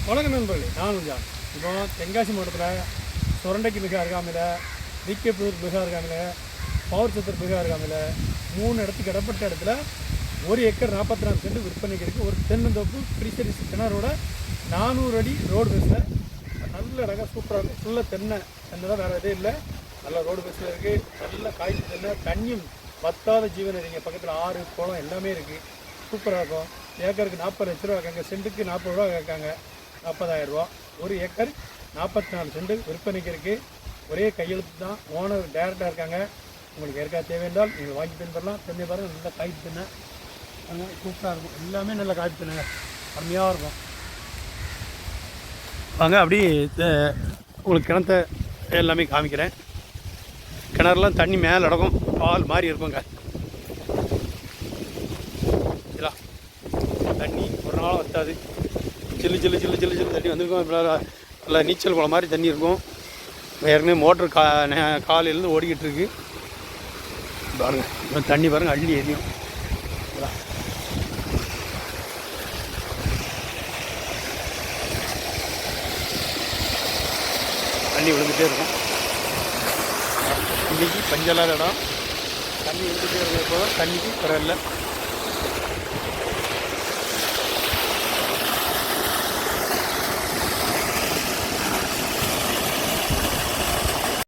வணக்கம் நண்பர்களே, நான் ஜான். இப்போ தென்காசி மாவட்டத்தில் சுரண்டைக்கு மிக அருகாமையில், விகேபுதூர் மிக அருகாமையில், பவர் சத்திர மிக அருகாமையில் 3 இடத்துக்கு இடப்பட்ட இடத்துல 1 ஏக்கர் 44 சென்ட் விற்பனைக்கு இருக்குது. ஒரு தென்னந்தோப்பு ஃப்ரீசரிஸ் கிணறோட 400 அடி ரோடு பேஸில் நல்ல இடங்க சூப்பராக இருக்கும். ஃபுல்லாக தென்னை தான், வேறு எதுவும் இல்லை. நல்ல ரோடு பேஸில் இருக்குது. நல்ல காய்ச்சி தென்னை, தண்ணியும் பத்தாத ஜீவன் இருங்க. பக்கத்தில் ஆறு குளம் எல்லாமே இருக்குது. சூப்பராக இருக்கும். ஏக்கருக்கு 40 லட்ச ரூபா கேட்காங்க, சென்ட்டுக்கு 40 ரூபா கேட்காங்க. 40,000 ரூபா. 1 ஏக்கர் 44 சென்ட் விற்பனைக்கு இருக்குது. ஒரே கையெழுத்து தான். ஓனர் டேரெக்டாக இருக்காங்க. உங்களுக்கு ஏற்காக தேவையென்றால் நீங்கள் வாங்கி பயன்படலாம். தென்னை பாருங்கள், நல்லா காய்ச்சி தென்னை அங்கே சூப்பராக இருக்கும். எல்லாமே நல்லா காய்ச்சி தென்னைங்க, அருமையாக இருக்கும். வாங்க அப்படியே உங்களுக்கு கிணத்த எல்லாமே காமிக்கிறேன். கிணறுலாம் தண்ணி மேலே நடக்கும், பால் மாதிரி இருக்குங்க. தண்ணி ஒரு நாள் வத்தாது. சில்லு சில்லு சில்லு சில்லு சில்லு தண்ணி வந்திருக்கும். இப்போ நல்லா நீச்சல் குளம் மாதிரி தண்ணி இருக்கும். ஏற்கனவே மோட்ரு காலையிலேருந்து ஓடிக்கிட்டு இருக்கு பாருங்கள். தண்ணி பாருங்கள், அள்ளி எரியும். தண்ணி விழுந்துகிட்டே இருக்கும். இன்றைக்கி பஞ்சலாத இடம். தண்ணி விழுந்துகிட்டே இருக்கும். இப்போ தண்ணிக்கு குறை இல்லை.